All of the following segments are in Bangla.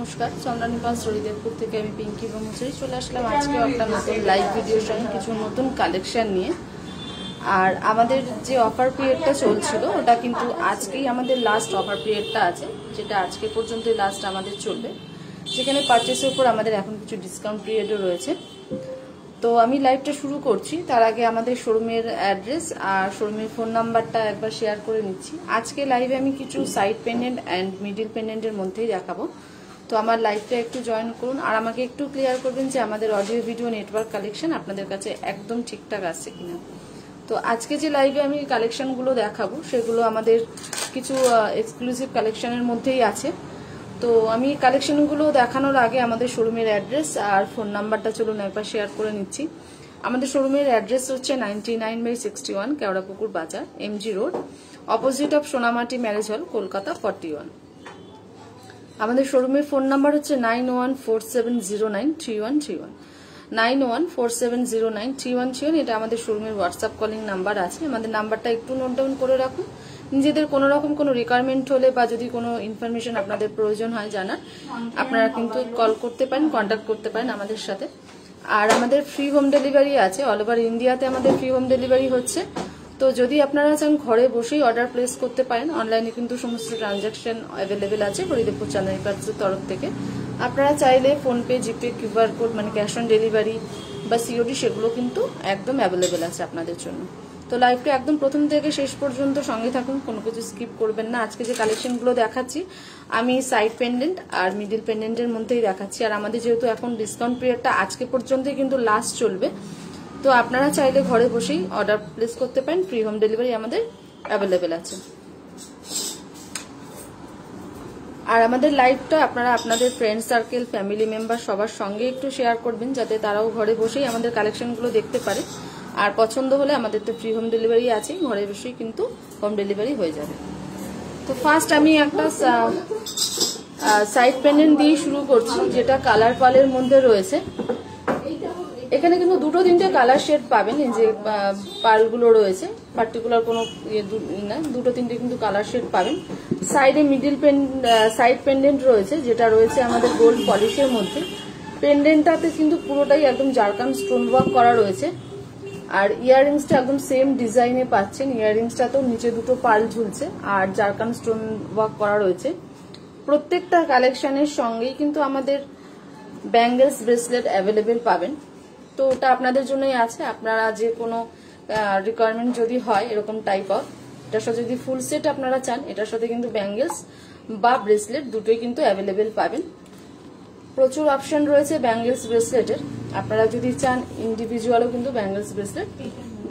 নমস্কার, চন্দ্রানিপাল স্টোরিদেবপুর থেকে আমি পিঙ্কি ব্রহ্মচারী চলে আসলাম আজকে একটা নতুন লাইভ ভিডিওর সঙ্গে কিছু নতুন কালেকশন নিয়ে। আর আমাদের যে অফার পিরিয়ডটা চলছিল ওটা কিন্তু আজকেই আমাদের লাস্ট অফার পিরিয়ডটা আছে, যেটা আজকে পর্যন্তই লাস্ট আমাদের চলবে, যেখানে পারচেসের উপর আমাদের এখন কিছু ডিসকাউন্ট পিরিয়ডও রয়েছে। তো আমি লাইভটা শুরু করছি, তার আগে আমাদের শোরুমের অ্যাড্রেস আর শোরুমের ফোন নাম্বারটা একবার শেয়ার করে নিচ্ছি। আজকে লাইভে আমি কিছু সাইড পেন্ডেন্ট অ্যান্ড মিডিল পেন্ডেন্টের মধ্যেই দেখাবো। তো আমার লাইভটা একটু জয়েন করুন আর আমাকে একটু ক্লিয়ার করবেন যে আমাদের অডিও ভিডিও নেটওয়ার্ক কালেকশন আপনাদের কাছে একদম ঠিকঠাক আসছে কিনা। তো আজকে যে লাইভে আমি কালেকশনগুলো দেখাবো সেগুলো আমাদের কিছু এক্সক্লুসিভ কালেকশনের মধ্যেই আছে। তো আমি কালেকশনগুলো দেখানোর আগে আমাদের শোরুমের অ্যাড্রেস আর ফোন নাম্বারটা চলুন একবার শেয়ার করে নিচ্ছি। আমাদের শোরুমের অ্যাড্রেস হচ্ছে 99/61 কেওড়াপুকুর বাজার, MG road, opposite of Sonamati marriage hall, Kolkata 41। আমাদের শোরুমের ফোন নাম্বার হচ্ছে 9147093131, 9147093131। এটা আমাদের শোরুমের হোয়াটসঅ্যাপ কলিং নাম্বার আছে। আমাদের নাম্বারটা একটু নোট ডাউন করে রাখুন। নিজেদের কোনো রকম কোনো রিকোয়ারমেন্ট হলে বা যদি কোনো ইনফরমেশন আপনাদের প্রয়োজন হয় জানার, আপনারা কিন্তু কল করতে পারেন, কন্ট্যাক্ট করতে পারেন আমাদের সাথে। আর আমাদের ফ্রি হোম ডেলিভারি আছে, অল ওভার ইন্ডিয়াতে আমাদের ফ্রি হোম ডেলিভারি হচ্ছে। তো যদি আপনারা চান ঘরে বসেই অর্ডার প্লেস করতে পারেন, অনলাইনে কিন্তু সমস্ত ট্রানজাকশন অ্যাভেলেবেল আছে হরিদেবপুর চাঁদনীপাড়ার তরফ থেকে। আপনারা চাইলে ফোনপে, জিপে, কিউআর কোড মানে ক্যাশ অন ডেলিভারি বা সিওডি সেগুলো কিন্তু একদম অ্যাভেলেবেল আছে আপনাদের জন্য। তো লাইভটা একদম প্রথম থেকে শেষ পর্যন্ত সঙ্গে থাকুন, কোনো কিছু স্কিপ করবেন না। আজকে যে কালেকশনগুলো দেখাচ্ছি আমি সাইড পেন্ডেন্ট আর মিডিল পেন্ডেন্টের মধ্যেই দেখাচ্ছি। আর আমাদের যেহেতু এখন ডিসকাউন্ট পিরিয়ডটা আজকে পর্যন্তই কিন্তু লাস্ট চলবে, তো আপনারা চাইলে ঘরে বসেই অর্ডার প্লেস করতে পারেন, ফ্রি হোম ডেলিভারি আমাদের অ্যাভেলেবেল আছে। আর আমাদের লাইভটা আপনারা আপনাদের ফ্রেন্ড সার্কেল, ফ্যামিলি মেম্বার সবার সঙ্গে একটু শেয়ার করবেন, যাতে তারাও ঘরে বসেই আমাদের কালেকশনগুলো দেখতে পারে। আর পছন্দ হলে আমাদের তো ফ্রি হোম ডেলিভারি আছে, ঘরে বসেই কিন্তু হোম ডেলিভারি হয়ে যাবে। তো ফার্স্ট আমি একটা সাইড পেন্ডেন্ট দিয়ে শুরু করছি, যেটা কালার পালের মধ্যে রয়েছে। এখানে কিন্তু দুটো তিনটে কালার শেড পাবেন, এই যে পালগুলো রয়েছে, পার্টিকুলার কোনো না, দুটো তিনটে কিন্তু কালার শেড পাবেন। সাইডে মিডিল সাইড পেন্ডেন্ট রয়েছে, যেটা রয়েছে আমাদের গোল্ড পলিশের মধ্যে। পেন্ডেন্টটাতে কিন্তু পুরোটাই একদম জারকান স্টোন ওয়ার্ক করা রয়েছে। আর ইয়াররিংসটা একদম সেম ডিজাইনে পাচ্ছেন। ইয়াররিংসটাতেও নিচে দুটো পার্ল ঝুলছে আর জারকান স্টোন ওয়ার্ক করা রয়েছে। প্রত্যেকটা কালেকশনের সঙ্গেই কিন্তু আমাদের ব্যাঙ্গেলস, ব্রেসলেট অ্যাভেলেবেল পাবেন। তো ওটা আপনাদের জন্যই আছে। আপনারা যে কোনো রিকোয়ারমেন্ট যদি হয় এরকম টাইপ অফ, এটার সাথে যদি ফুল সেট আপনারা চান, এটার সাথে কিন্তু ব্যাঙ্গেলস বা ব্রেসলেট দুটোই কিন্তু অ্যাভেলেবেল পাবেন। প্রচুর অপশন রয়েছে ব্যাঙ্গেলস ব্রেসলেটের। আপনারা যদি চান ইন্ডিভিজুয়ালও কিন্তু ব্যাঙ্গেলস ব্রেসলেট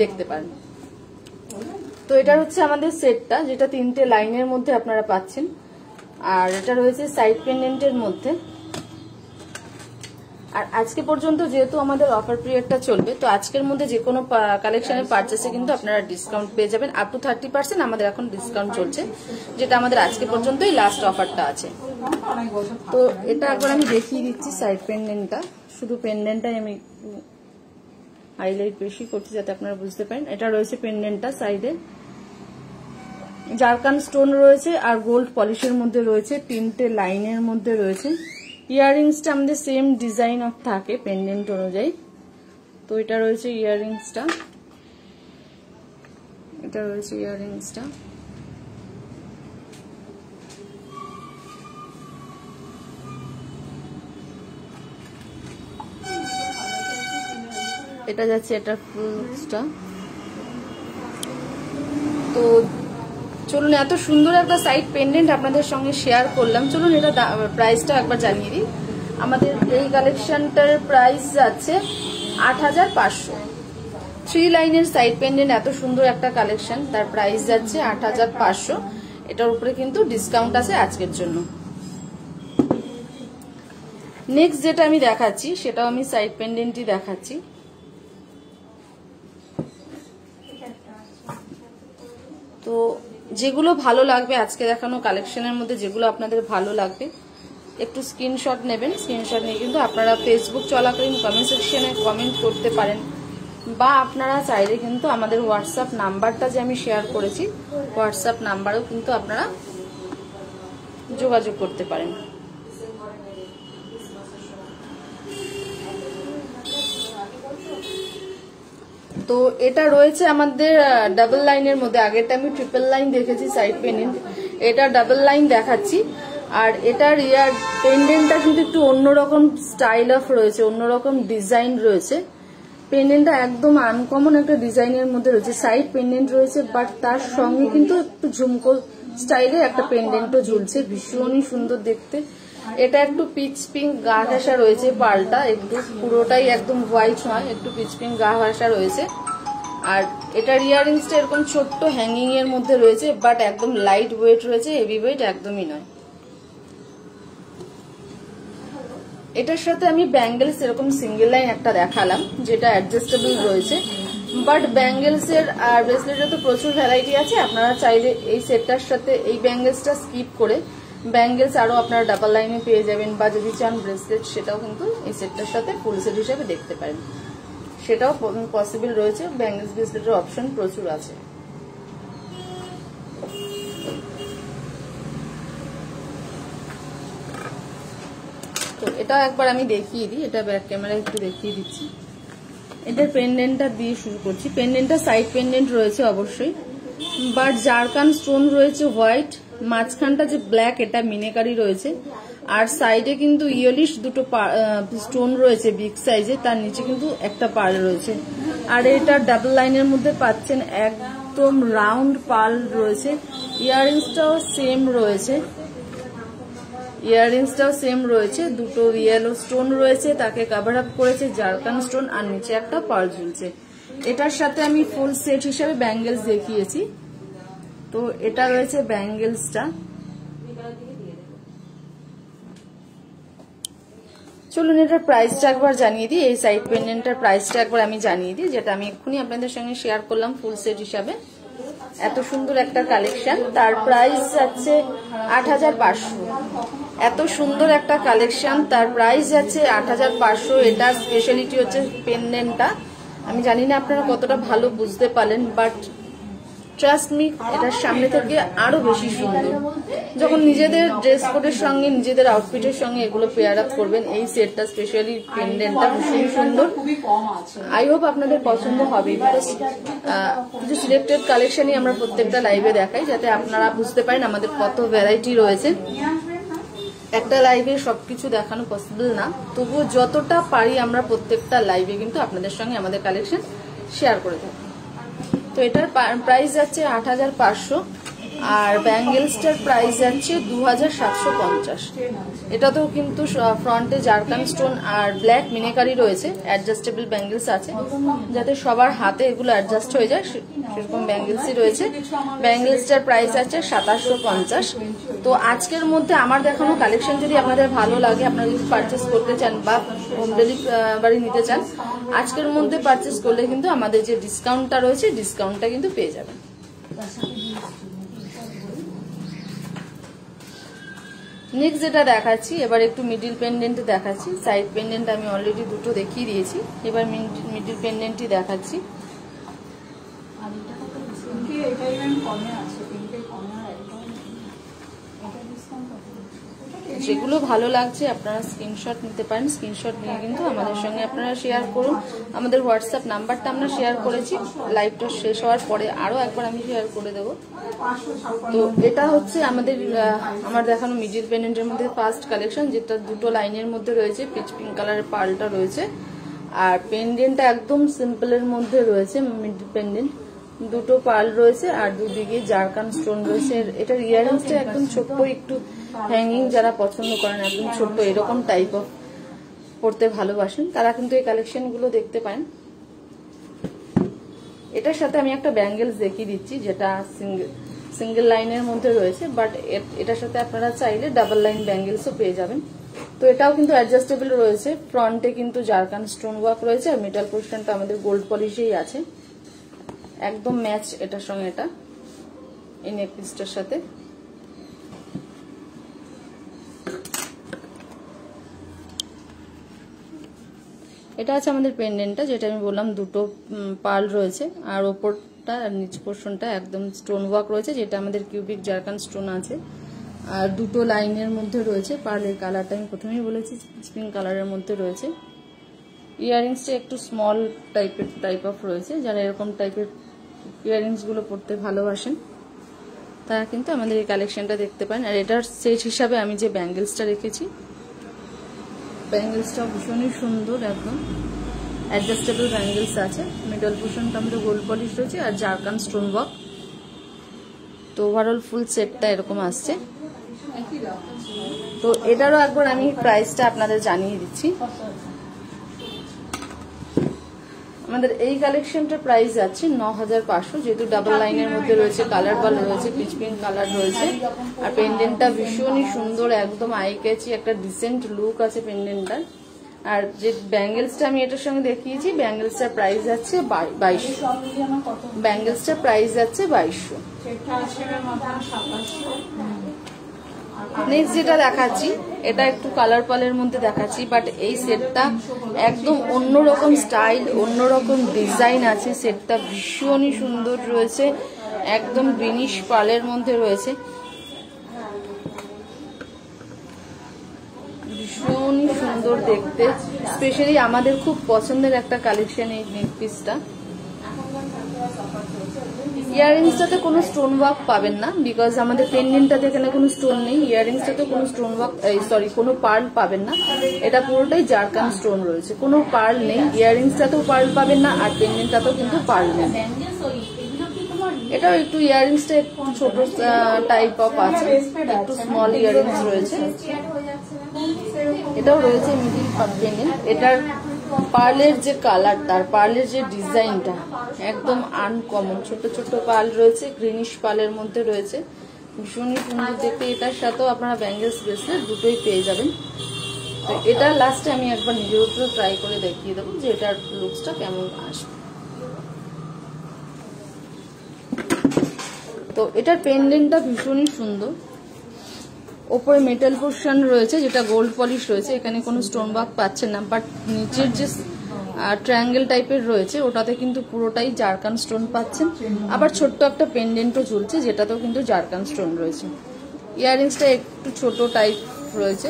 দেখতে পারেন। তো এটা হচ্ছে আমাদের সেটটা, যেটা তিনটে লাইনের মধ্যে আপনারা পাচ্ছেন। আর এটা রয়েছে সাইড পেন্ডেন্টের মধ্যে। আর আজকে পর্যন্ত যেহেতু আমাদের অফার পিরিয়ডটা চলবে, তো আজকের মধ্যে যে কোনো কালেকশনের পারচেসে কিন্তু আপনারা ডিসকাউন্ট পেয়ে যাবেন, আপ টু 30% আমাদের এখন ডিসকাউন্ট চলছে, যেটা আমাদের আজকে পর্যন্তই লাস্ট অফারটা আছে। তো এটা একবার আমি দেখিয়ে দিচ্ছি সাইড পেন্ডেন্টটা, শুধু পেন্ডেন্টটাই আমি হাইলাইট বেশি করছি যাতে আপনারা বুঝতে পারেন। এটা রয়েছে পেন্ডেন্টটা, সাইডে জারকান স্টোন রয়েছে আর গোল্ড পলিশের মধ্যে রয়েছে, তিনটে লাইনের মধ্যে রয়েছে। ইয়াররিংসটা আমাদের সেম ডিজাইন অফ থাকে পেন্ডেন্ট অনুযায়ী। তো এটা রয়েছে ইয়াররিংসটা, এটা রয়েছে ইয়াররিংসটা। এটা যাচ্ছে এটা ফুলসটা। তো চলুন, এত সুন্দর একটা সাইড পেন্ডেন্ট আপনাদের সঙ্গে শেয়ার করলাম। চলুন এটা প্রাইসটা একবার জানিয়ে দিই। আমাদের এই কালেকশনটার প্রাইস যাচ্ছে 8500। 3 লাইনের সাইড পেন্ডেন্ট, এত সুন্দর একটা কালেকশন, তার প্রাইস যাচ্ছে 8500। এটার উপরে কিন্তু ডিসকাউন্ট আছে আজকের জন্য। নেক্সট যেটা আমি দেখাচ্ছি সেটাও আমি সাইড পেন্ডেন্টই দেখাচ্ছি। তো যেগুলো ভালো লাগবে আজকে দেখানো কালেকশনের মধ্যে, যেগুলো আপনাদের ভালো লাগবে একটু স্ক্রিনশট নেবেন। স্ক্রিনশট নিয়ে কিন্তু আপনারা ফেসবুক চলাকালীন কমেন্ট সেকশনে কমেন্ট করতে পারেন, বা আপনারা চাইলে কিন্তু আমাদের হোয়াটসঅ্যাপ নাম্বারটা যে আমি শেয়ার করেছি, হোয়াটসঅ্যাপ নাম্বারেও কিন্তু আপনারা যোগাযোগ করতে পারেন। তো এটা রয়েছে আমাদের ডাবল লাইনের মধ্যে। আগেরটা আমি ট্রিপল লাইন দেখেছি সাইড পেন্ডেন্ট, এটা ডাবল লাইন দেখাচ্ছি। আর এটার ইয়ার পেন্ডেন্টটা কিন্তু একটু অন্যরকম স্টাইল অফ রয়েছে, অন্যরকম ডিজাইন রয়েছে। পেন্ডেন্টটা একদম আনকমন একটা ডিজাইনের মধ্যে রয়েছে, সাইড পেন্ডেন্ট রয়েছে, বাট তার সঙ্গে কিন্তু একটু ঝুমকো স্টাইলের একটা পেন্ডেন্টও ঝুলছে, ভীষণই সুন্দর দেখতে। এটা একটু পিচ পিঙ্ক গা ঘাসা রয়েছে, পালটা একটু পুরোটাই একদম হোয়াইট নয়, একটু পিচ পিঙ্ক গা ঘাসা রয়েছে। আর এটার ইয়াররিংসটা এরকম ছোট্ট হ্যাঙ্গিং এর মধ্যে রয়েছে, বাট একদম লাইট ওয়েট রয়েছে, হেভি ওয়েট একদমই নয়। এটার সাথে আমি ব্যাঙ্গেলস এরকম সিঙ্গেল লাইন একটা দেখালাম, যেটা অ্যাডজাস্টেবল রয়েছে। বাট ব্যাঙ্গেলস এর আর ব্রেসলেটের তো প্রচুর ভ্যারাইটি আছে, আপনারা চাইলে এই সেটটার সাথে এই ব্যাঙ্গেলসটা স্কিপ করে ব্যাঙ্গেলস আরো আপনারা ডাবল লাইনে পেয়ে যাবেন, বা যদি চান ব্রেসলেট সেটাও কিন্তু এই সেটটার সাথে ফুল সেট হিসেবে দেখতে পারেন, সেটাও পসিবল রয়েছে। ব্যাঙ্গেলস ব্রেসলেটের অপশন প্রচুর আছে। তো এটা একবার আমি দেখিয়ে দিই, এটা ব্যাক ক্যামেরায় একটু দেখিয়ে দিচ্ছি। এটার পেন্ডেন্টটা দিয়ে শুরু করছি। পেন্ডেন্টটা সাইড পেন্ডেন্ট রয়েছে অবশ্যই, বাট জারকান স্টোন রয়েছে হোয়াইট, মাঝখানটা যে ব্ল্যাক এটা মিনেকারি রয়েছে, আর সাইডে কিন্তু ইয়েলিশ দুটো স্টোন রয়েছে বিগ সাইজে, তার নিচে কিন্তু একটা পার্ল রয়েছে। আর এটা ডাবল লাইনের মধ্যে পাচ্ছেন, একদম রাউন্ড পার্ল রয়েছে। ইয়াররিংসটাও সেম রয়েছে, ইয়াররিংসটাও সেম রয়েছে, দুটো ইয়েলো স্টোন রয়েছে, তাকে কভার আপ করেছে জারকান স্টোন, আর নিচে একটা পার্ল ঝুলছে। এটার সাথে আমি ফুল সেট হিসেবে ব্যাঙ্গেলস দেখিয়েছি। তো এটা রয়েছে ব্যাঙ্গেলসটা। চলুন এটার প্রাইসটা একবার জানিয়ে দিই। এই সাইড পেন্ডেন্টটার প্রাইসটা একবার আমি জানিয়ে দিই, যেটা আমি এক্ষুনি আপনাদের সঙ্গে শেয়ার করলাম ফুল সেট হিসাবে। এত সুন্দর একটা কালেকশন, তার প্রাইস যাচ্ছে ৮৫০০। এত সুন্দর একটা কালেকশন, তার প্রাইস যাচ্ছে ৮৫০০। এটার স্পেশালিটি হচ্ছে পেন্ডেন্টটা। আমি জানি না আপনারা কতটা ভালো বুঝতে পারলেন, বাট ট্রাস্ট মি, এটার সামনে থেকে আরো বেশি সুন্দর। যখন নিজেদের ড্রেস কোডের সঙ্গে, নিজেদের আউটফিটের সঙ্গে এগুলো পেয়ার আপ করবেন, এই সেটটা স্পেশালি পেন্ডেন্টটা ভীষণ সুন্দর। আই হোপ আপনাদের পছন্দ হবে, বিকজ কিছু সিলেক্টেড কালেকশনই আমরা প্রত্যেকটা লাইভে দেখাই, যাতে আপনারা বুঝতে পারেন আমাদের কত ভ্যারাইটি রয়েছে। একটা লাইভে সবকিছু দেখানো পসিবল না, তবুও যতটা পারি আমরা প্রত্যেকটা লাইভে কিন্তু আপনাদের সঙ্গে আমাদের কালেকশন শেয়ার করে থাকি। তো এটার প্রাইস যাচ্ছে ৮৫০০, আর ব্যাঙ্গেলসটার প্রাইস যাচ্ছে ২৭৫০। এটাতেও কিন্তু ফ্রন্টে জারকান স্টোন আর ব্ল্যাক মিনেকারি রয়েছে, অ্যাডজাস্টেবল ব্যাঙ্গেলস আছে, যাতে সবার হাতে এগুলো অ্যাডজাস্ট হয়ে যায়, সেরকম ব্যাঙ্গেলসই রয়েছে। ব্যাঙ্গেলসটার প্রাইস আছে ২৭৫০। তো আজকের মধ্যে আমার দেখানো কালেকশন যদি আপনাদের ভালো লাগে, আপনারা যদি পারচেস করতে চান বা হোম ডেলিভারি নিতে চান, আজকের মধ্যে পারচেস করলে কিন্তু আমাদের যে ডিসকাউন্টটা রয়েছে, ডিসকাউন্টটা কিন্তু পেয়ে যাবেন। নেক্সট যেটা দেখাচ্ছি, এবার একটু মিডিল পেন্ডেন্ট দেখাচ্ছি। সাইড পেন্ডেন্ট আমি অলরেডি দুটো দেখিয়ে দিয়েছি, এবার মিডিল পেন্ডেন্টই দেখাচ্ছি। যেগুলো ভালো লাগছে আপনারা স্ক্রিনশট নিতে পারেন, স্ক্রিনশট নিয়ে কিন্তু আমাদের সঙ্গে আপনারা শেয়ার করুন। আমাদের হোয়াটসঅ্যাপ নাম্বারটা আমরা শেয়ার করেছি, লাইভটা শেষ হওয়ার পরে আরো একবার আমি শেয়ার করে দেবো। তো এটা হচ্ছে আমার দেখানো মিডিল পেন্ডেন্টের মধ্যে ফার্স্ট কালেকশন, যেটা দুটো লাইনের মধ্যে রয়েছে, পিচ পিঙ্ক কালারের পার্লটা রয়েছে, আর পেন্ডেন্টটা একদম সিম্পলের মধ্যে রয়েছে। মিডিল পেন্ডেন্ট দুটো পার্ল রয়েছে, আর দুদিকে জারকান স্টোন রয়েছে। এটার ইয়াররিংসটা একদম ছোট্ট, একটু হ্যাঙ্গিং যারা পছন্দ করেন, একদম ছোট্ট এরকম টাইপ অফ পড়তে ভালোবাসেন, তারা কিন্তু এই কালেকশন গুলো দেখতে পারেন। এটার সাথে আমি একটা ব্যাঙ্গেলস দেখিয়ে দিচ্ছি, যেটা সিঙ্গেল লাইনের মধ্যে রয়েছে, বাট এটার সাথে আপনারা চাইলে ডাবল লাইন ব্যাঙ্গেলসও পেয়ে যাবেন। তো এটাও কিন্তু অ্যাডজাস্টেবল রয়েছে, ফ্রন্টে কিন্তু জারকান স্টোন ওয়ার্ক রয়েছে, আর মিডল পোর্শনটা আমাদের গোল্ড পলিশেই আছে, একদম ম্যাচ এটার সঙ্গে, এটা এই নেক পিসটার সাথে। এটা আছে আমাদের পেন্ডেন্টটা, যেটা আমি বললাম দুটো পার্ল রয়েছে, আর ওপরটা আর নিচ পোর্শনটা একদম স্টোন ওয়ার্ক রয়েছে, যেটা আমাদের কিউবিক জারকান স্টোন আছে, আর দুটো লাইনের মধ্যে রয়েছে। পার্লের কালারটা আমি প্রথমেই বলেছি পিঙ্ক কালারের মধ্যে রয়েছে। ইয়াররিংসটা একটু স্মল টাইপ অফ রয়েছে। যারা এরকম টাইপের ইয়াররিংস গুলো পরতে ভালোবাসেন তারা কিন্তু আমাদের এই কালেকশনটা দেখতে পারেন। আর এটার সেট হিসাবে আমি যে ব্যাঙ্গেলসটা রেখেছি, ব্যাঙ্গেলসটাও ভীষণই সুন্দর, একদম অ্যাডজাস্টেবল ব্যাঙ্গেলস আছে। মিডল পোর্শনটা আমাদের গোল্ড পলিশ রয়েছে আর জারকান স্টোন ওয়ার্ক। তো ওভারঅল ফুল সেটটা এরকম আসছে। তো এটারও একবার আমি প্রাইসটা আপনাদের জানিয়ে দিচ্ছি। আমাদের এই কালেকশনটার প্রাইস আছে 9500, যেহেতু ডাবল লাইনের মধ্যে রয়েছে, কালার পাল রয়েছে, পিচ পিঙ্ক কালার রয়েছে। আর পেন্ডেন্টটা ভীষণই সুন্দর, একদম আই ক্যাচি একটা ডিসেন্ট লুক আছে পেন্ডেন্টটার। আর যে ব্যাঙ্গেলসটা আমি এটার সঙ্গে দেখিয়েছি, ব্যাঙ্গেলসটার প্রাইস আছে 2200। ব্যাঙ্গেলসটার প্রাইস যাচ্ছে 2200। নেক্সট যেটা দেখাচ্ছি এটা একটু কালার পালের মধ্যে দেখাচ্ছি, বাট এই সেটটা একদম অন্যরকম স্টাইল, অন্যরকম ডিজাইন আছে। সেটটা ভীষণই সুন্দর রয়েছে, একদম গ্রিনিশ পালের মধ্যে রয়েছে, ভীষণই সুন্দর দেখতে। স্পেশালি আমাদের খুব পছন্দের একটা কালেকশন এই নেক পিসটা। ইয়াররিংসটাতে কোনো স্টোন ওয়ার্ক পাবেন না, বিকজ আমাদের পেন্ডেন্টটাতে এখানে কোনো স্টোন নেই। ইয়াররিংসটাতে কোনো স্টোন ওয়ার্ক, কোনো পার্ল পাবেন না। এটা পুরোটাই জারকান স্টোন রয়েছে, কোনো পার্ল নেই। ইয়াররিংসটাতেও পার্ল পাবেন না, আর পেন্ডেন্টটাতেও কিন্তু পার্ল নেই। এটাও একটু ইয়াররিংসটা একটু ছোট টাইপ অফ আছে, একটু স্মল ইয়াররিংস রয়েছে। এটাও রয়েছে মিডিল পেন্ডেন্ট। এটার পার্লের যে কালারটা, পার্লের যে ডিজাইনটা একদম আনকমন, ছোট ছোট পার্ল রয়েছে, গ্রিনিশ পার্লের মধ্যে রয়েছে, ভীষণই সুন্দর দেখতে। এটার সাথেও আপনারা ব্যাঙ্গেলস ব্রেসলেট দুটোই পেয়ে যাবেন। তো এটা লাস্টে আমি একবার নিজের উপরে ট্রাই করে দেখিয়ে দেবো যে এটার লুকসটা কেমন আসবে। তো এটার পেন্ডেন্টটা ভীষণই সুন্দর, ওপরে মেটাল পোর্শন রয়েছে যেটা গোল্ড পলিশ রয়েছে, এখানে কোনো স্টোন ওয়ার্ক পাচ্ছেন না। বাট নিচের যে ট্রায়াঙ্গেল টাইপের রয়েছে ওটাতে কিন্তু পুরোটাই জারকান স্টোন পাচ্ছেন। আবার ছোট্ট একটা পেন্ডেন্টও ঝুলছে যেটাতেও কিন্তু জারকান স্টোন রয়েছে। ইয়াররিংসটা একটু ছোট টাইপ রয়েছে,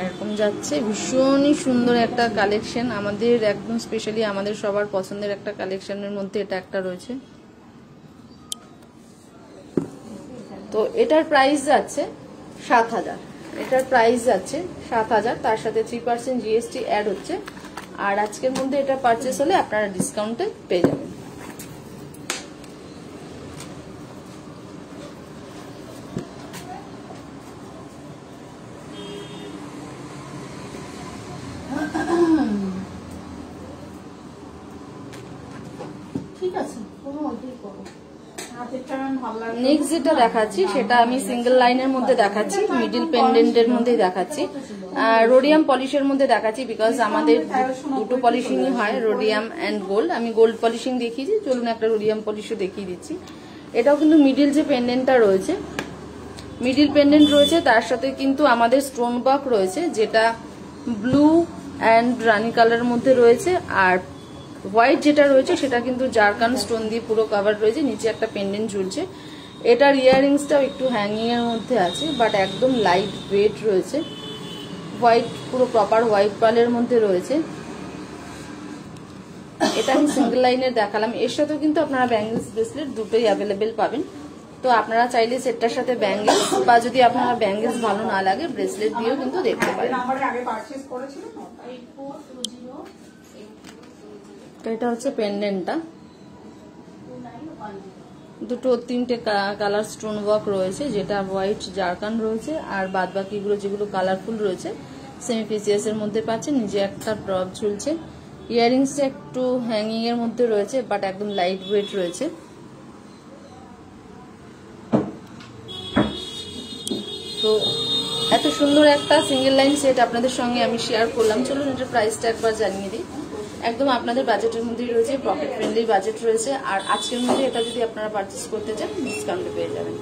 এরকম যাচ্ছে। ভীষণই সুন্দর একটা কালেকশন, আমাদের একদম স্পেশালি আমাদের সবার পছন্দের একটা কালেকশনের মধ্যে এটা একটা রয়েছে। তো এটার প্রাইস যাচ্ছে 7000। এটার প্রাইস যাচ্ছে 7000, তার সাথে 3% জিএসটি অ্যাড হচ্ছে। আর আজকের মধ্যে এটা পারচেস হলে আপনারা ডিসকাউন্টে পেয়ে যাবেন। ঠিক আছে, কোনো অল্পই করো। নেক্সট যেটা দেখাচ্ছি সেটা আমি সিঙ্গেল লাইনের মধ্যে দেখাচ্ছি, মিডিল পেন্ডেন্টের মধ্যেই দেখাচ্ছি, রোডিয়াম পলিশের মধ্যে দেখাচ্ছি। বিকজ আমাদের দুটো পলিশিংই হয়, রোডিয়াম অ্যান্ড গোল্ড। আমি গোল্ড পলিশিং দেখিয়েছি, চলুন একটা রোডিয়াম পলিশও দেখিয়ে দিচ্ছি। এটাও কিন্তু মিডিল যে পেন্ডেন্টটা রয়েছে, মিডিল পেন্ডেন্ট রয়েছে, তার সাথে কিন্তু আমাদের স্টোন ওয়ার্ক রয়েছে যেটা ব্লু অ্যান্ড রানি কালারের মধ্যে রয়েছে। আর হোয়াইট যেটা রয়েছে সেটা কিন্তু জারকান স্টোন দিয়ে পুরো কভার রয়েছে, নিচে একটা পেন্ডেন্ট ঝুলছে। এটার ইয়াররিংসটাও একটু হ্যাঙ্গিং এর মধ্যে আছে, বাট একদম লাইট ওয়েট রয়েছে, হোয়াইট পুরো প্রপার হোয়াইট পার্লের মধ্যে রয়েছে। এটা আমি সিঙ্গেল লাইনের দেখালাম, এর সাথেও কিন্তু আপনারা ব্যাঙ্গেলস ব্রেসলেট দুটোই অ্যাভেলেবেল পাবেন। তো আপনারা চাইলে সেটটার সাথে ব্যাঙ্গেলস, বা যদি আপনারা ব্যাঙ্গেলস ভালো না লাগে ব্রেসলেট দিয়েও কিন্তু দেখতে পারেন। তো এটা হচ্ছে পেন্ডেন্টটা, দুটো তিনটে কালার স্টোন ওয়ার্ক রয়েছে, যেটা হোয়াইট জারকান রয়েছে, আর বাদ বাকিগুলো যেগুলো কালারফুল রয়েছে সেমি পিসিএস এর মধ্যে পাচ্ছেন। নিচে একটা ড্রপ ঝুলছে, ইয়াররিংসটা একটু হ্যাঙ্গিং এর মধ্যে রয়েছে, বাট একদম লাইট ওয়েট রয়েছে। তো এত সুন্দর একটা সিঙ্গেল লাইন সেট আপনাদের সঙ্গে আমি শেয়ার করলাম। চলুন এটার প্রাইসটা একবার জানিয়ে দিই। একদম আপনাদের বাজেটের মধ্যেই রয়েছে, পকেট ফ্রেন্ডলি বাজেট রয়েছে। আর আজকের মধ্যে এটা যদি আপনারা পারচেস করতে চান ডিসকাউন্টে পেয়ে যাবেন।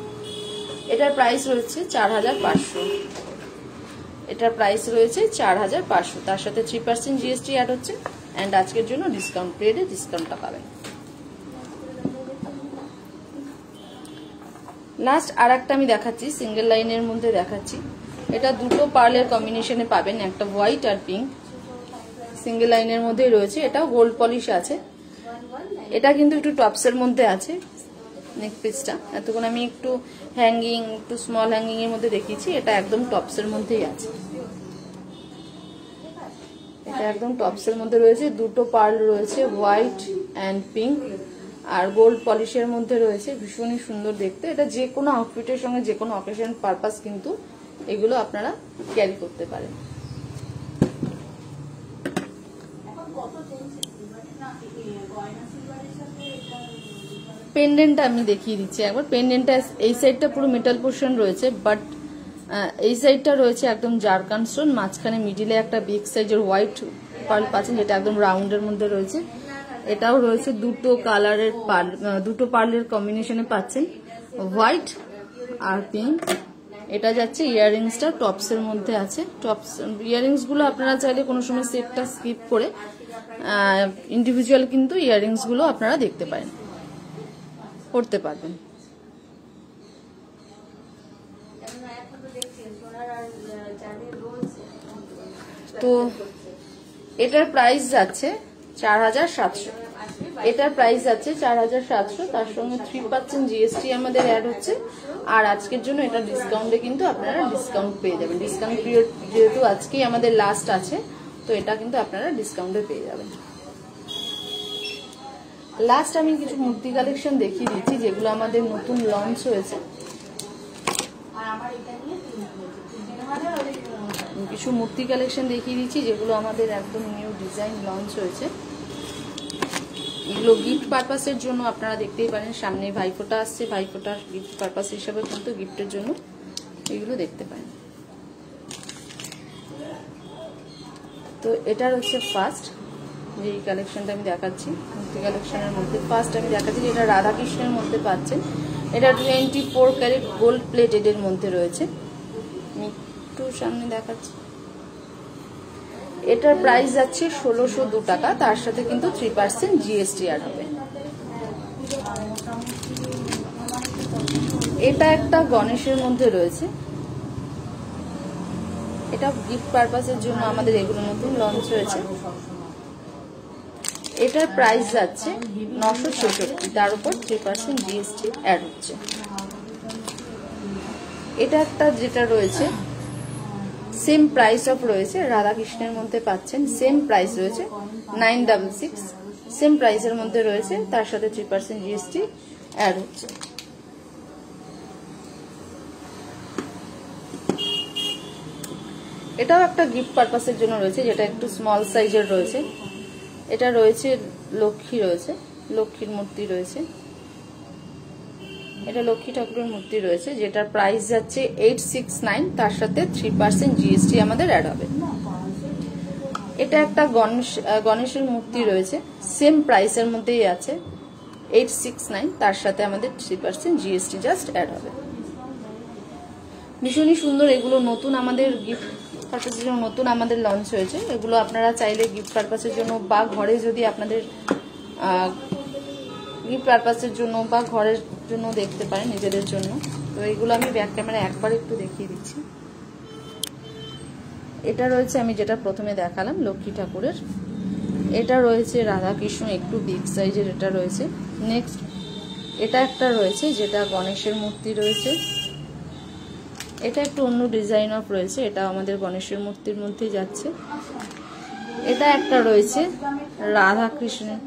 এটার প্রাইস রয়েছে 4500। এটার প্রাইস রয়েছে 4500, তার সাথে 3% জিএসটি অ্যাড হচ্ছে। অ্যান্ড আজকের জন্য ডিসকাউন্ট পিরিয়ডে ডিসকাউন্টটা পাবেন। লাস্ট আর একটা আমি দেখাচ্ছি, সিঙ্গেল লাইনের মধ্যে দেখাচ্ছি। এটা দুটো পার্লের কম্বিনেশনে পাবেন, একটা হোয়াইট আর পিঙ্ক। সিঙ্গেল লাইনের মধ্যেই রয়েছে, এটাও গোল্ড পলিশ আছে। এটা কিন্তু একটু টপসের মধ্যে আছে নেক পিসটা। এতক্ষণ আমি একটু হ্যাঙ্গিং, একটু স্মল হ্যাঙ্গিং এর মধ্যে দেখিয়েছি, এটা একদম টপসের মধ্যেই আছে। এটা একদম টপসের মধ্যে রয়েছে, দুটো পার্ল রয়েছে, হোয়াইট অ্যান্ড পিঙ্ক, আর গোল্ড পলিশের মধ্যে রয়েছে। ভীষণই সুন্দর দেখতে। এটা যে কোনো আউটফিটের সঙ্গে, যে কোনো অকেশন পারপাস কিন্তু এগুলো আপনারা ক্যারি করতে পারেন। পেন্ডেন্টটা আমি দেখিয়ে দিচ্ছি একবার। পেন্ডেন্টটা এই সাইডটা পুরো মেটাল পোর্শন রয়েছে, বাট এই সাইডটা রয়েছে একদম জারকান স্টোন, মাঝখানে মিডিলে একটা বিগ সাইজের হোয়াইট পার্ল পাচ্ছেন, যেটা একদম রাউন্ডের মধ্যে রয়েছে। এটাও রয়েছে দুটো কালারের পার্ল, দুটো পার্লের কম্বিনেশনে পাচ্ছেন, হোয়াইট আর পিঙ্ক। এটা যাচ্ছে ইয়াররিংসটা টপসের মধ্যে আছে। টপস ইয়াররিংস গুলো আপনারা চাইলে কোনো সময় সেটটা স্কিপ করে ইন্ডিভিজুয়াল কিন্তু ইয়াররিংস গুলো আপনারা দেখতে পারেন, করতে পারবেন। তো এটার প্রাইস যাচ্ছে 4700। এটার প্রাইস যাচ্ছে 4700, তার সঙ্গে 3% জিএসটি আমাদের অ্যাড হচ্ছে। আর আজকের জন্য এটা ডিসকাউন্টে কিন্তু আপনারা ডিসকাউন্ট পেয়ে যাবেন। ডিসকাউন্ট পিরিয়ড যেহেতু আজকেই আমাদের লাস্ট আছে, তো এটা কিন্তু আপনারা ডিসকাউন্টে পেয়ে যাবেন। লাস্ট আমি কিছু মূর্তি কালেকশন দেখিয়ে দিচ্ছি, যেগুলো আমাদের নতুন লঞ্চ হয়েছে। কিছু মূর্তি কালেকশন দেখিয়ে দিচ্ছি, যেগুলো আমাদের একদম নিউ ডিজাইন লঞ্চ হয়েছে। এগুলো গিফট পারপাসের জন্য আপনারা দেখতেই পারেন। সামনে ভাইফোঁটা আসছে, ভাইফোঁটার গিফট পারপাস হিসাবে কিন্তু গিফটের জন্য এগুলো দেখতে পারেন। তো এটার হচ্ছে ফার্স্ট যে কালেকশনটা আমি দেখাচ্ছি, মূর্তি কালেকশনের মধ্যে ফার্স্ট আমি দেখাচ্ছি, যেটা রাধাকৃষ্ণের মধ্যে পাচ্ছেন। এটা 24 ক্যারেট গোল্ড প্লেটেড এর মধ্যে রয়েছে। আমি একটু সামনে দেখাচ্ছি। এটার প্রাইস যাচ্ছে 1602 টাকা, তার সাথে কিন্তু 3% জিএসটি অ্যাড হবে। এটা একটা গণেশের মধ্যে রয়েছে, এটা গিফট পারপাসের জন্য আমাদের এগুলো নতুন লঞ্চ হয়েছে। এটার প্রাইস যাচ্ছে 966, তার উপর 3% জিএসটি অ্যাড হচ্ছে। এটা একটা যেটা রয়েছে সেম প্রাইস অফ রয়েছে, রাধাকৃষ্ণের মধ্যে পাচ্ছেন, সেম প্রাইস রয়েছে 966, সেম প্রাইসের মধ্যে রয়েছে, তার সাথে 3% জিএসটি অ্যাড হচ্ছে। এটাও একটা গিফট পারপাসের জন্য রয়েছে, যেটা একটু স্মল সাইজের রয়েছে। এটা রয়েছে লক্ষ্মী, রয়েছে লক্ষ্মীর মূর্তি রয়েছে, এটা লক্ষ্মী ঠাকুরের মূর্তি রয়েছে, যেটার প্রাইস যাচ্ছে 869, তার সাথে 3% জিএসটি আমাদের অ্যাড হবে। এটা একটা গণেশের মূর্তি রয়েছে, সেম প্রাইসের মধ্যেই আছে, 869, তার সাথে আমাদের 3% জিএসটি জাস্ট অ্যাড হবে। ভীষণই সুন্দর। এগুলো নতুন আমাদের গিফট পারপাসের জন্য নতুন আমাদের লঞ্চ হয়েছে। এগুলো আপনারা চাইলে গিফট পারপাসের জন্য বা ঘরে যদি আপনাদের গিফট পারপাসের জন্য বা ঘরের জন্য দেখতে পারেন, নিজেদের জন্য। তো এগুলো আমি ব্যাক ক্যামেরা একবার একটু দেখিয়ে দিচ্ছি। এটা রয়েছে আমি যেটা প্রথমে দেখালাম লক্ষ্মী ঠাকুরের, এটা রয়েছে রাধাকৃষ্ণ একটু বিগ সাইজের, এটা রয়েছে। নেক্সট এটা একটা রয়েছে যেটা গণেশের মূর্তি রয়েছে, এটা একটু অন্য ডিজাইন অফ রয়েছে, এটা আমাদের গণেশের মূর্তির মধ্যে যাচ্ছে। এটা একটা রয়েছে রাধাকৃষ্ণের,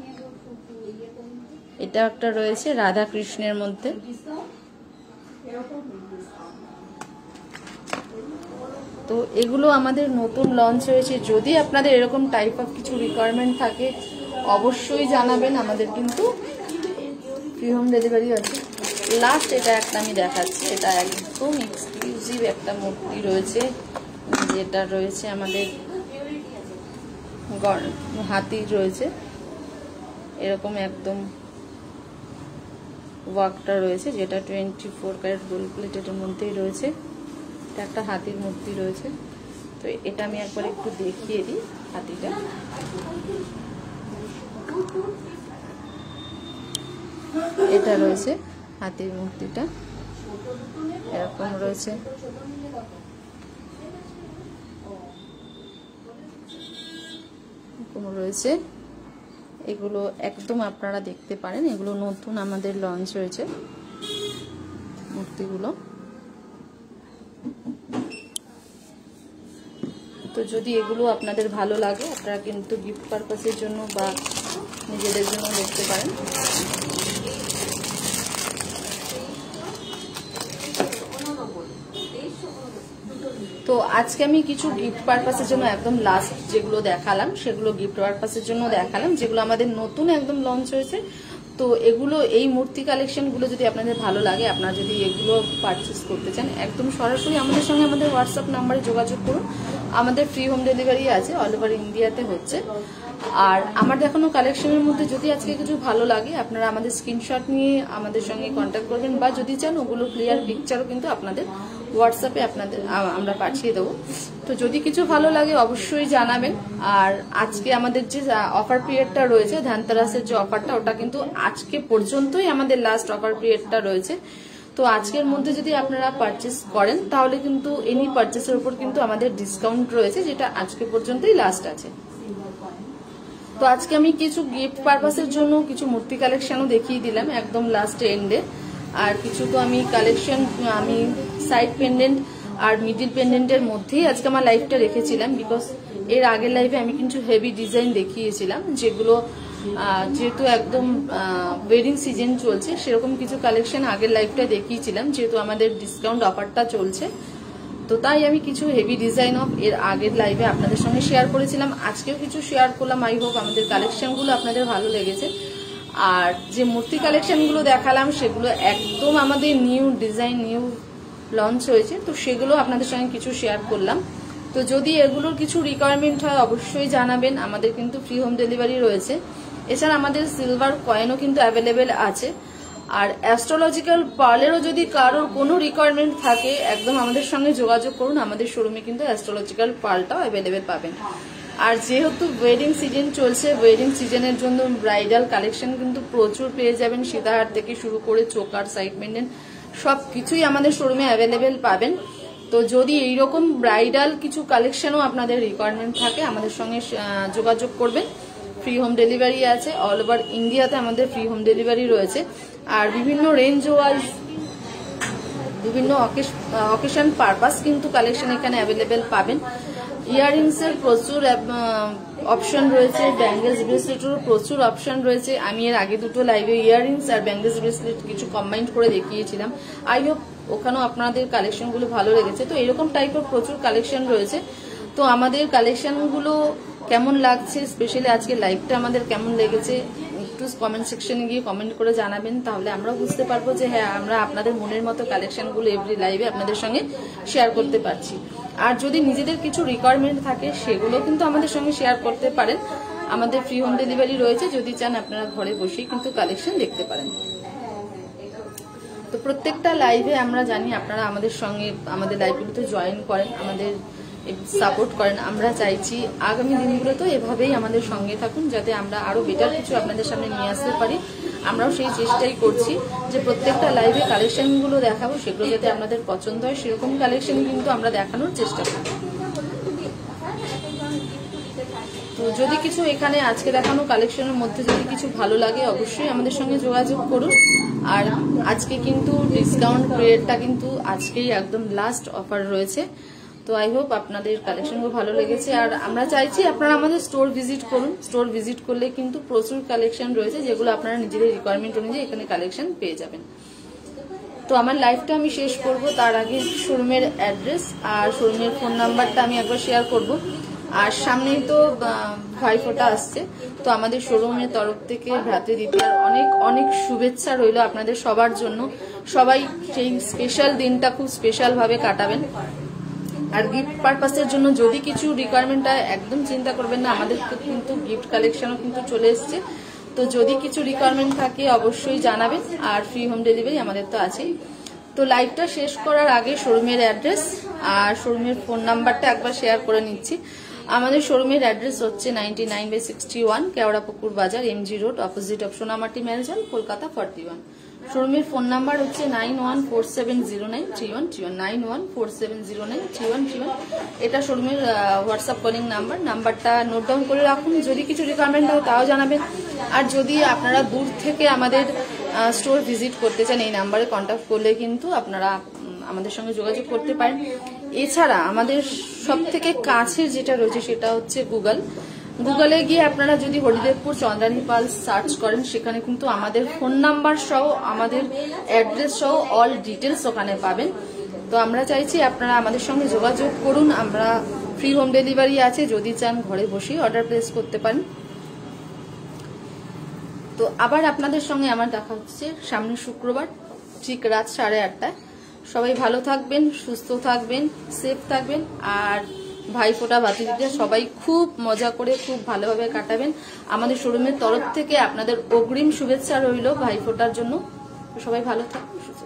এটা একটা রয়েছে রাধাকৃষ্ণের মধ্যে। তো এগুলো আমাদের নতুন লঞ্চ হয়েছে। যদি আপনাদের এরকম টাইপ অফ কিছু রিকোয়ারমেন্ট থাকে অবশ্যই জানাবেন, আমাদের কিন্তু ফ্রি হোম ডেলিভারি আছে। লাস্ট এটা একটা আমি দেখাচ্ছি, এটা একদম এক্সক্লুসিভ একটা মূর্তি রয়েছে, যেটা রয়েছে আমাদের হাতি রয়েছে, এরকম একদম ওয়ার্কটা রয়েছে, যেটা 24 ক্যারেট গোল্ড প্লেটের মধ্যেই রয়েছে। এটা একটা হাতির মূর্তি রয়েছে। তো এটা আমি একবার একটু দেখিয়ে দিই হাতিটা। এটা রয়েছে হাতির মূর্তিটা, এরকম রয়েছে। এরকম রয়েছে। এগুলো একদম আপনারা দেখতে পারেন, এগুলো নতুন আমাদের লঞ্চ হয়েছে মূর্তিগুলো। তো যদি এগুলো আপনাদের ভালো লাগে আপনারা কিন্তু গিফট পারপাসের জন্য বা নিজেদের জন্য দেখতে পারেন। তো আজকে আমি কিছু গিফট পারপাসের জন্য একদম লাস্ট যেগুলো দেখালাম সেগুলো গিফট পারপাসের জন্য দেখালাম, যেগুলো আমাদের নতুন একদম লঞ্চ হয়েছে। তো এগুলো এই মূর্তি কালেকশনগুলো যদি আপনাদের ভালো লাগে, আপনারা যদি এগুলো পারচেস করতে চান একদম সরাসরি আমাদের সঙ্গে আমাদের হোয়াটসঅ্যাপ নাম্বারে যোগাযোগ করুন। আমাদের ফ্রি হোম ডেলিভারি আছে, অল ওভার ইন্ডিয়াতে হচ্ছে। আর আমার দেখানো কালেকশনের মধ্যে যদি আজকে কিছু ভালো লাগে আপনারা আমাদের স্ক্রিনশট নিয়ে আমাদের সঙ্গে কন্ট্যাক্ট করবেন, বা যদি চান ওগুলো ক্লিয়ার পিকচারও কিন্তু আপনাদের হোয়াটসঅ্যাপে আমরা পাঠিয়ে দেবো। তো যদি কিছু ভালো লাগে অবশ্যই জানাবেন। আর আজকে আমাদের যে অফার পিরিয়ডটা রয়েছে, ধানতেরাসের যে অফারটা, ওটা কিন্তু আজকে পর্যন্তই আমাদের লাস্ট অফার পিরিয়ডটা রয়েছে। তো আজকের মধ্যে যদি আপনারা পারচেস করেন তাহলে কিন্তু এনি পারচেসের উপর কিন্তু আমাদের ডিসকাউন্ট রয়েছে, যেটা আজকে পর্যন্তই লাস্ট আছে। তো আজকে আমি কিছু গিফট পারপাসের জন্য কিছু মূর্তি কালেকশনও দেখিয়ে দিলাম একদম লাস্ট এন্ডে। আর কিছু তো আমি কালেকশন আমি সাইড পেন্ডেন্ট আর মিডিল পেন্ডেন্টের মধ্যেই আজকে আমার লাইফটা রেখেছিলাম, বিকজ এর আগের লাইফে আমি কিন্তু হেভি ডিজাইন দেখিয়েছিলাম, যেগুলো যেহেতু একদম ওয়েডিং সিজন চলছে সেরকম কিছু কালেকশন আগের লাইফটা দেখিয়েছিলাম, যেহেতু আমাদের ডিসকাউন্ট অফারটা চলছে। তো তাই আমি কিছু হেভি ডিজাইন অফ এর আগের লাইভে আপনাদের সঙ্গে শেয়ার করেছিলাম, আজকেও কিছু শেয়ার করলাম। আই হোপ আমাদের কালেকশনগুলো আপনাদের ভালো লেগেছে। আর যে মূর্তি কালেকশনগুলো দেখালাম সেগুলো একদম আমাদের নিউ ডিজাইন, নিউ লঞ্চ হয়েছে, তো সেগুলো আপনাদের সঙ্গে কিছু শেয়ার করলাম। তো যদি এগুলোর কিছু রিকোয়ারমেন্ট হয় অবশ্যই জানাবেন, আমাদের কিন্তু ফ্রি হোম ডেলিভারি রয়েছে। এছাড়া আমাদের সিলভার কয়েনও কিন্তু অ্যাভেলেবেল আছে। আর অ্যাস্ট্রোলজিক্যাল পার্লেরও যদি কারোর কোনো রিকোয়ারমেন্ট থাকে একদম আমাদের সঙ্গে যোগাযোগ করুন, আমাদের শোরুমে কিন্তু অ্যাস্ট্রোলজিক্যাল পার্লটাও অ্যাভেলেবেল পাবেন। আর যেহেতু ওয়েডিং সিজন চলছে, ওয়েডিং সিজনের জন্য ব্রাইডাল কালেকশন কিন্তু প্রচুর পেয়ে যাবেন, সীতাহার থেকে শুরু করে চোকার, সাইড পেন্ডেন্ট সবকিছুই আমাদের শোরুমে অ্যাভেলেবেল পাবেন। তো যদি এইরকম ব্রাইডাল কিছু কালেকশনও আপনাদের রিকোয়ারমেন্ট থাকে আমাদের সঙ্গে যোগাযোগ করবেন। ফ্রি হোম ডেলিভারি আছে, অল ওভার ইন্ডিয়াতে আমাদের ফ্রি হোম ডেলিভারি রয়েছে। আর বিভিন্ন রেঞ্জ ওয়াইজ বিভিন্ন অকেশন পারপাস কিন্তু কালেকশন এখানে অ্যাভেলেবেল পাবেন। ইয়াররিংস এর প্রচুর অপশন রয়েছে, ব্যাঙ্গেলস ব্রেসলেটেরও প্রচুর অপশন রয়েছে। আমি এর আগে দুটো লাইভে ইয়াররিংস আর ব্যাঙ্গেলস ব্রেসলেট কিছু কম্বাইন্ড করে দেখিয়েছিলাম, আই হোপ ওখানেও আপনাদের কালেকশনগুলো ভালো লেগেছে। তো এরকম টাইপের প্রচুর কালেকশন রয়েছে। তো আমাদের কালেকশনগুলো কেমন লাগছে, স্পেশালি আজকে লাইভটা আমাদের কেমন লেগেছে একটু কমেন্ট সেকশনে গিয়ে কমেন্ট করে জানাবেন, তাহলে আমরাও বুঝতে পারবো যে হ্যাঁ আমরা আপনাদের মনের মতো কালেকশনগুলো এভরি লাইভে আপনাদের সঙ্গে শেয়ার করতে পারছি। আর যদি নিজেদের কিছু রিকোয়ারমেন্ট থাকে সেগুলো কিন্তু আমাদের সঙ্গে শেয়ার করতে পারেন। আমাদের ফ্রি হোম ডেলিভারি রয়েছে, যদি চান আপনারা ঘরে বসেই কিন্তু কালেকশন দেখতে পারেন। তো প্রত্যেকটা লাইভে আমরা জানি আপনারা আমাদের সঙ্গে আমাদের লাইভগুলোতে জয়েন করেন, আমাদের সাপোর্ট করেন। আমরা চাইছি আগামী দিনগুলোতেও এভাবেই আমাদের সঙ্গে থাকুন, যাতে আমরা আরো বেটার কিছু আপনাদের সামনে নিয়ে আসতে পারি। আমরাও সেই চেষ্টাই করছি যে প্রত্যেকটা লাইভে কালেকশনগুলো দেখাবো, সেগুলো যাতে আপনাদের পছন্দ হয় সেরকম কালেকশন কিন্তু আমরা দেখানোর চেষ্টা করি। তো যদি কিছু এখানে আজকে দেখানো কালেকশনের মধ্যে যদি কিছু ভালো লাগে অবশ্যই আমাদের সঙ্গে যোগাযোগ করুন। আর আজকে কিন্তু ডিসকাউন্ট পিরিয়ডটা কিন্তু আজকেই একদম লাস্ট অফার রয়েছে। তো আই হোপ আপনাদের কালেকশনগুলো ভালো লেগেছে। আর আমরা চাইছি আপনারা আমাদের স্টোর ভিজিট করুন, স্টোর ভিজিট করলে কিন্তু প্রচুর কালেকশন রয়েছে, যেগুলো আপনারা নিজেদের রিকোয়ারমেন্ট অনুযায়ী এখানে কালেকশন পেয়ে যাবেন। তো আমার লাইভটা আমি শেষ করব, তার আগে শোরুমের অ্যাড্রেস আর শোরুমের ফোন নাম্বারটা আমি একবার শেয়ার করব। আর সামনেই তো ভাইফোঁটা আসছে, তো আমাদের শোরুমের তরফ থেকে ভ্রাতৃদ্বিতীয়ার অনেক অনেক শুভেচ্ছা রইল আপনাদের সবার জন্য। সবাই সেই স্পেশাল দিনটা খুব স্পেশাল ভাবে কাটাবেন। আর গিফট পারপাসের জন্য যদি কিছু রিকোয়ারমেন্ট হয় একদম চিন্তা করবেন না, আমাদের কিন্তু গিফট কালেকশনও কিন্তু চলে এসছে। তো যদি কিছু রিকোয়ারমেন্ট থাকে অবশ্যই জানাবেন। আর ফ্রি হোম ডেলিভারি আমাদের তো আছেই। তো লাইভটা শেষ করার আগে শোরুমের অ্যাড্রেস আর শোরুমের ফোন নাম্বারটা একবার শেয়ার করে নিচ্ছি। আমাদের শোরুমের অ্যাড্রেস হচ্ছে 99/61 Keorapukur Bazar, MG road, opposite of Sonamati mansion, Kolkata 41। শোরুমের ফোন নাম্বার হচ্ছে 9147093131 9147093131। এটা শোরুমের হোয়াটসঅ্যাপ কলিং নাম্বারটা নোট ডাউন করে রাখুন। যদি কিছু রিকোয়ারমেন্ট হয় তাও জানাবেন। আর যদি আপনারা দূর থেকে আমাদের স্টোর ভিজিট করতে চান, এই নাম্বারে কন্ট্যাক্ট করলে কিন্তু আপনারা আমাদের সঙ্গে যোগাযোগ করতে পারেন। এছাড়া আমাদের সব থেকে কাছের যেটা রয়েছে সেটা হচ্ছে গুগলে গিয়ে আপনারা যদি হরিদেবপুর চন্দ্রানী পাল সার্চ করেন, সেখানে কিন্তু আমাদের ফোন নাম্বার সহ আমাদের অ্যাড্রেস সহ অল ডিটেলস ওখানে পাবেন। তো আমরা চাইছি আপনারা আমাদের সঙ্গে যোগাযোগ করুন। আমরা ফ্রি হোম ডেলিভারি আছে, যদি চান ঘরে বসেই অর্ডার প্লেস করতে পারেন। তো আবার আপনাদের সঙ্গে আমার দেখা হচ্ছে সামনের শুক্রবার ঠিক রাত 8:30টায়। সবাই ভালো থাকবেন, সুস্থ থাকবেন, সেফ থাকবেন। আর ভাইফোঁটা ভাতিজিদের সবাই খুব মজা করে খুব ভালোভাবে কাটাবেন। আমাদের শোরুমের তরফ থেকে আপনাদের অগ্রিম শুভেচ্ছা রইল ভাইফোঁটার জন্য। সবাই ভালো থাকবেন, সুস্থ